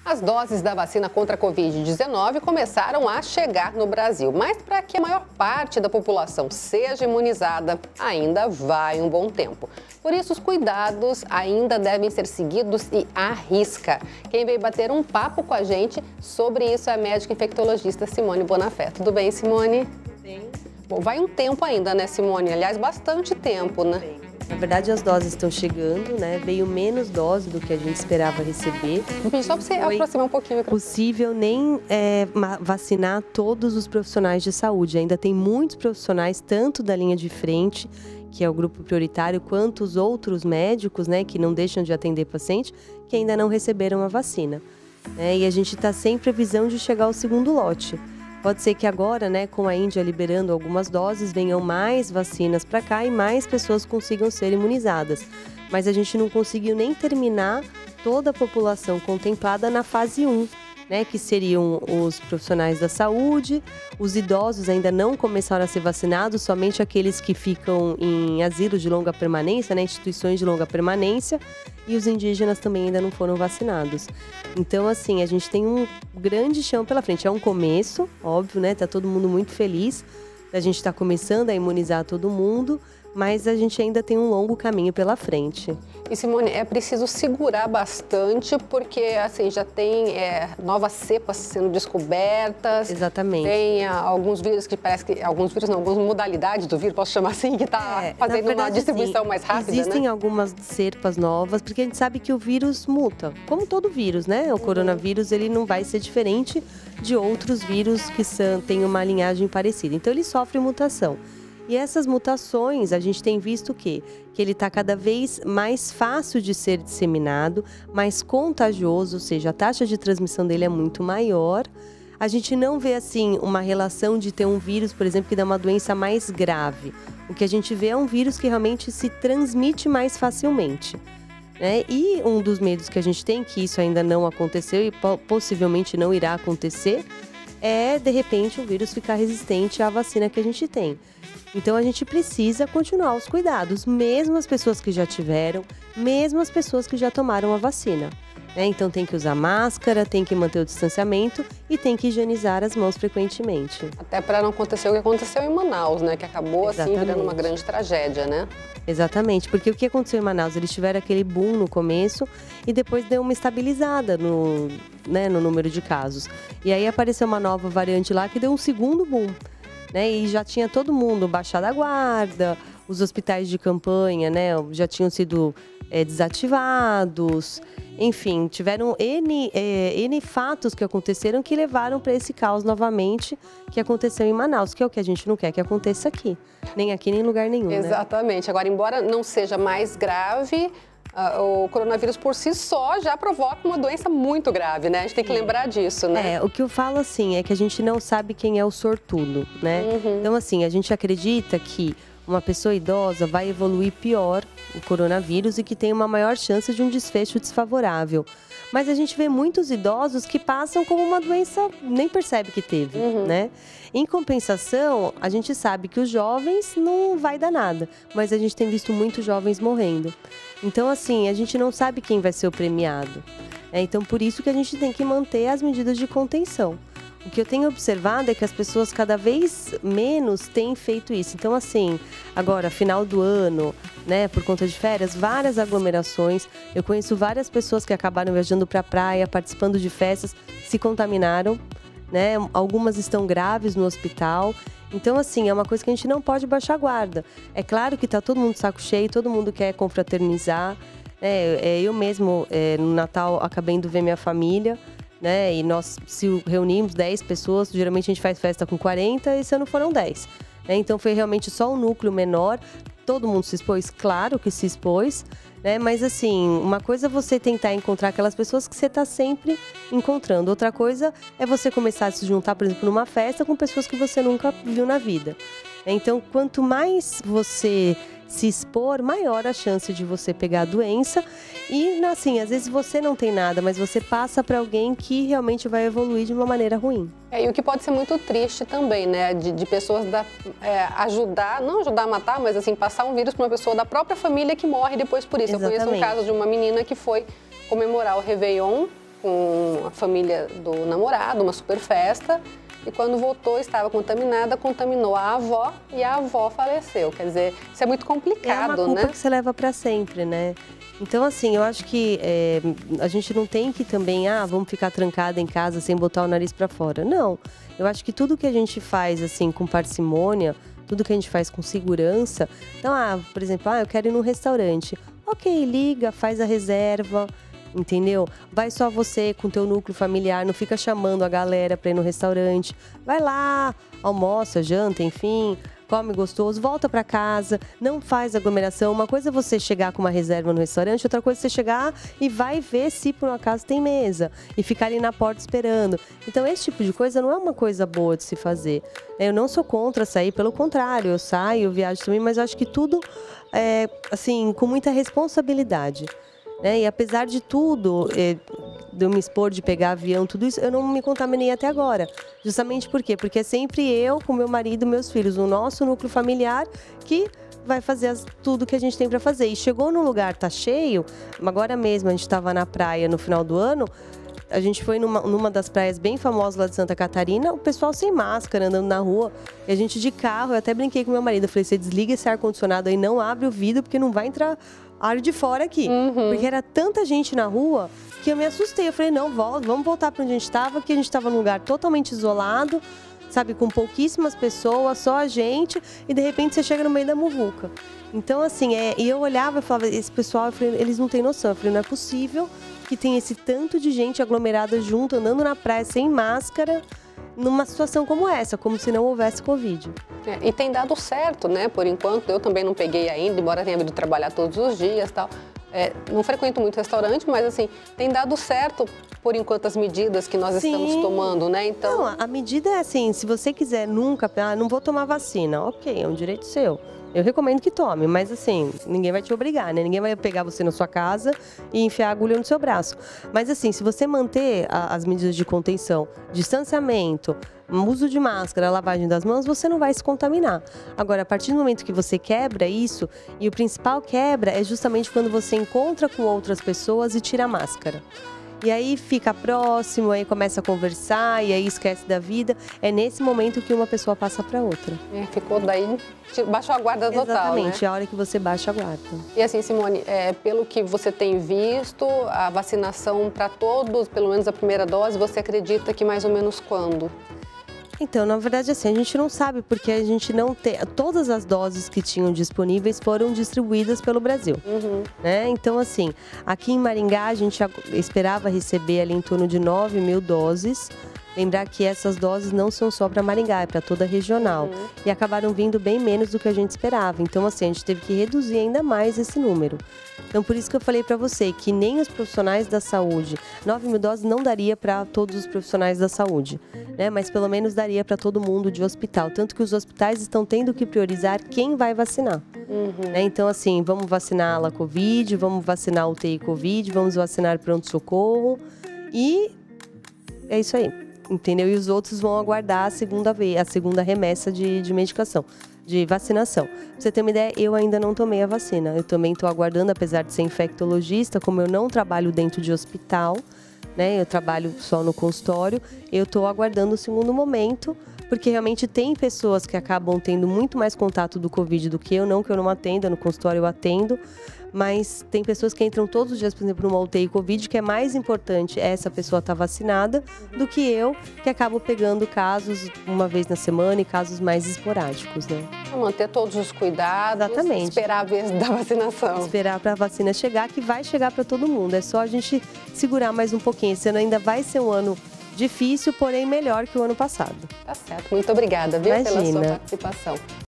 As doses da vacina contra a Covid-19 começaram a chegar no Brasil, mas para que a maior parte da população seja imunizada, ainda vai um bom tempo. Por isso, os cuidados ainda devem ser seguidos e à risca. Quem veio bater um papo com a gente sobre isso é a médica infectologista Simone Bonafé. Tudo bem, Simone? Tudo bem. Bom, vai um tempo ainda, né, Simone? Aliás, bastante tempo, né? Na verdade, as doses estão chegando, né? Veio menos dose do que a gente esperava receber. Só para você aproximar um pouquinho. Possível nem vacinar todos os profissionais de saúde. Ainda tem muitos profissionais, tanto da linha de frente, que é o grupo prioritário, quanto os outros médicos, né, que não deixam de atender paciente, que ainda não receberam a vacina. E a gente está sem previsão de chegar ao segundo lote. Pode ser que agora, né, com a Índia liberando algumas doses, venham mais vacinas para cá e mais pessoas consigam ser imunizadas. Mas a gente não conseguiu nem terminar toda a população contemplada na fase 1, né, que seriam os profissionais da saúde, os idosos ainda não começaram a ser vacinados, somente aqueles que ficam em asilos de longa permanência, né, instituições de longa permanência, e os indígenas também ainda não foram vacinados. Então, assim, a gente tem um grande chão pela frente. É um começo, óbvio, né, tá todo mundo muito feliz, a gente está começando a imunizar todo mundo, mas a gente ainda tem um longo caminho pela frente. E, Simone, é preciso segurar bastante, porque assim, já tem novas cepas sendo descobertas. Exatamente. Tem alguns vírus que parece que... Alguns vírus não, algumas modalidades do vírus, posso chamar assim, que está fazendo uma distribuição mais rápida, existem, né? algumas cepas novas, porque a gente sabe que o vírus muta, como todo vírus, né? O coronavírus, ele não vai ser diferente de outros vírus que têm uma linhagem parecida. Então, ele sofre mutação. E essas mutações, a gente tem visto que ele está cada vez mais fácil de ser disseminado, mais contagioso, ou seja, a taxa de transmissão dele é muito maior. A gente não vê, assim, uma relação de ter um vírus, por exemplo, que dá uma doença mais grave. O que a gente vê é um vírus que realmente se transmite mais facilmente. E um dos medos que a gente tem, que isso ainda não aconteceu e possivelmente não irá acontecer, é, de repente, o vírus ficar resistente à vacina que a gente tem. Então, a gente precisa continuar os cuidados, mesmo as pessoas que já tiveram, mesmo as pessoas que já tomaram a vacina. Então, tem que usar máscara, tem que manter o distanciamento e tem que higienizar as mãos frequentemente. Até para não acontecer o que aconteceu em Manaus, né? Que acabou, assim, virando uma grande tragédia, né? Exatamente, porque o que aconteceu em Manaus? Eles tiveram aquele boom no começo e depois deu uma estabilizada no número de casos. E aí apareceu uma nova variante lá que deu um segundo boom. E já tinha todo mundo baixado a guarda, os hospitais de campanha, já tinham sido desativados. Enfim, tiveram N fatos que aconteceram que levaram para esse caos novamente que aconteceu em Manaus, que é o que a gente não quer que aconteça aqui. Nem aqui, nem em lugar nenhum. Exatamente. Agora, embora não seja mais grave, o coronavírus por si só já provoca uma doença muito grave, né? A gente tem que lembrar disso, né? O que eu falo, assim, é que a gente não sabe quem é o sortudo, né? Então, assim, a gente acredita que uma pessoa idosa vai evoluir pior o coronavírus e que tem uma maior chance de um desfecho desfavorável. Mas a gente vê muitos idosos que passam como uma doença, nem percebe que teve, né? Em compensação, a gente sabe que os jovens não vai dar nada, mas a gente tem visto muitos jovens morrendo. Então, assim, a gente não sabe quem vai ser o premiado. Então, por isso que a gente tem que manter as medidas de contenção. O que eu tenho observado é que as pessoas cada vez menos têm feito isso. Então, assim, agora, final do ano, por conta de férias, várias aglomerações. Eu conheço várias pessoas que acabaram viajando para a praia, participando de festas, se contaminaram, Algumas estão graves no hospital. Então, assim, é uma coisa que a gente não pode baixar a guarda. É claro que está todo mundo de saco cheio, todo mundo quer confraternizar. Eu mesmo, no Natal, acabei indo ver minha família. E nós se reunimos 10 pessoas, geralmente a gente faz festa com 40 e esse ano foram 10. Então foi realmente só um núcleo menor, todo mundo se expôs, claro que se expôs, mas assim, uma coisa é você tentar encontrar aquelas pessoas que você está sempre encontrando, outra coisa é você começar a se juntar, por exemplo, numa festa com pessoas que você nunca viu na vida. Então, quanto mais você se expor, maior a chance de você pegar a doença. E, assim, às vezes você não tem nada, mas você passa para alguém que realmente vai evoluir de uma maneira ruim. E o que pode ser muito triste também, né? De pessoas ajudar, não ajudar a matar, mas assim, passar um vírus para uma pessoa da própria família que morre depois por isso. Exatamente. Eu conheço um caso de uma menina que foi comemorar o Réveillon com a família do namorado, uma super festa. E quando voltou, estava contaminada, contaminou a avó e a avó faleceu. Quer dizer, isso é muito complicado, né? É uma culpa que você leva para sempre, né? Então, assim, eu acho que a gente não tem que também, vamos ficar trancada em casa sem botar o nariz para fora. Não, eu acho que tudo que a gente faz, assim, com parcimônia, tudo que a gente faz com segurança. Então, por exemplo, eu quero ir num restaurante. Ok, liga, faz a reserva, entendeu? Vai só você com teu núcleo familiar, não fica chamando a galera para ir no restaurante. Vai lá, almoça, janta, enfim, come gostoso, volta para casa, não faz aglomeração. Uma coisa é você chegar com uma reserva no restaurante, outra coisa é você chegar e vai ver se por um acaso tem mesa e ficar ali na porta esperando. Então esse tipo de coisa não é uma coisa boa de se fazer. Eu não sou contra sair, pelo contrário, eu saio, eu viajo também, mas eu acho que tudo assim, com muita responsabilidade. E apesar de tudo, de eu me expor, de pegar avião, tudo isso, eu não me contaminei até agora. Justamente por quê? Porque é sempre eu, com meu marido e meus filhos, o nosso núcleo familiar, que vai fazer tudo que a gente tem para fazer. E chegou num lugar, tá cheio, agora mesmo a gente estava na praia no final do ano, a gente foi numa das praias bem famosas lá de Santa Catarina, o pessoal sem máscara, andando na rua, e a gente de carro, eu até brinquei com meu marido, eu falei, você desliga esse ar-condicionado aí, não abre o vidro, porque não vai entrar ar de fora aqui. Porque era tanta gente na rua que eu me assustei. Eu falei, não, vamos voltar para onde a gente estava, que a gente estava num lugar totalmente isolado, sabe, com pouquíssimas pessoas, só a gente, e de repente você chega no meio da muvuca. Então, assim, e eu olhava e falava, esse pessoal, eu falei, eles não têm noção. Eu falei, não é possível que tenha esse tanto de gente aglomerada junto, andando na praia sem máscara, numa situação como essa, como se não houvesse Covid. E tem dado certo, né? Por enquanto, eu também não peguei ainda, embora tenha vindo trabalhar todos os dias e tal. Não frequento muito restaurante, mas assim, tem dado certo, por enquanto, as medidas que nós estamos tomando, né? Então... Não, a medida é assim, se você quiser nunca, não vou tomar vacina, ok, é um direito seu. Eu recomendo que tome, mas assim, ninguém vai te obrigar, né? Ninguém vai pegar você na sua casa e enfiar a agulha no seu braço. Mas assim, se você manter as medidas de contenção, distanciamento, uso de máscara, lavagem das mãos, você não vai se contaminar. Agora, a partir do momento que você quebra isso, e o principal quebra é justamente quando você encontra com outras pessoas e tira a máscara. E aí fica próximo, aí começa a conversar, e aí esquece da vida. É nesse momento que uma pessoa passa para outra. Ficou daí, baixou a guarda total, exatamente, né? a hora que você baixa a guarda. E assim, Simone, pelo que você tem visto, a vacinação para todos, pelo menos a primeira dose, você acredita que mais ou menos quando? Então, na verdade, assim, a gente não sabe porque a gente não tem... Todas as doses que tinham disponíveis foram distribuídas pelo Brasil, né? Então, assim, aqui em Maringá, a gente esperava receber ali em torno de 9 mil doses. Lembrar que essas doses não são só para Maringá, é para toda a regional. E acabaram vindo bem menos do que a gente esperava. Então, assim, a gente teve que reduzir ainda mais esse número. Então, por isso que eu falei para você que nem os profissionais da saúde, 9 mil doses não daria para todos os profissionais da saúde, né? Mas pelo menos daria para todo mundo de hospital. Tanto que os hospitais estão tendo que priorizar quem vai vacinar. Né? Então, assim, vamos vacinar a Covid, vamos vacinar UTI Covid, vamos vacinar pronto-socorro. E é isso aí. Entendeu? E os outros vão aguardar a segunda remessa de medicação, de vacinação. Pra você ter uma ideia, eu ainda não tomei a vacina. Eu também estou aguardando, apesar de ser infectologista, como eu não trabalho dentro de hospital, né? Eu trabalho só no consultório, eu estou aguardando o segundo momento, porque realmente tem pessoas que acabam tendo muito mais contato do Covid do que eu não atendo, no consultório eu atendo, mas tem pessoas que entram todos os dias, por exemplo, numa UTI Covid, que é mais importante essa pessoa estar vacinada do que eu, que acabo pegando casos uma vez na semana e casos mais esporádicos, né? Manter todos os cuidados, exatamente, esperar a vez da vacinação. Esperar para a vacina chegar, que vai chegar para todo mundo. É só a gente segurar mais um pouquinho. Esse ano ainda vai ser um ano difícil, porém melhor que o ano passado. Tá certo. Muito obrigada, viu, Imagina. pela sua participação.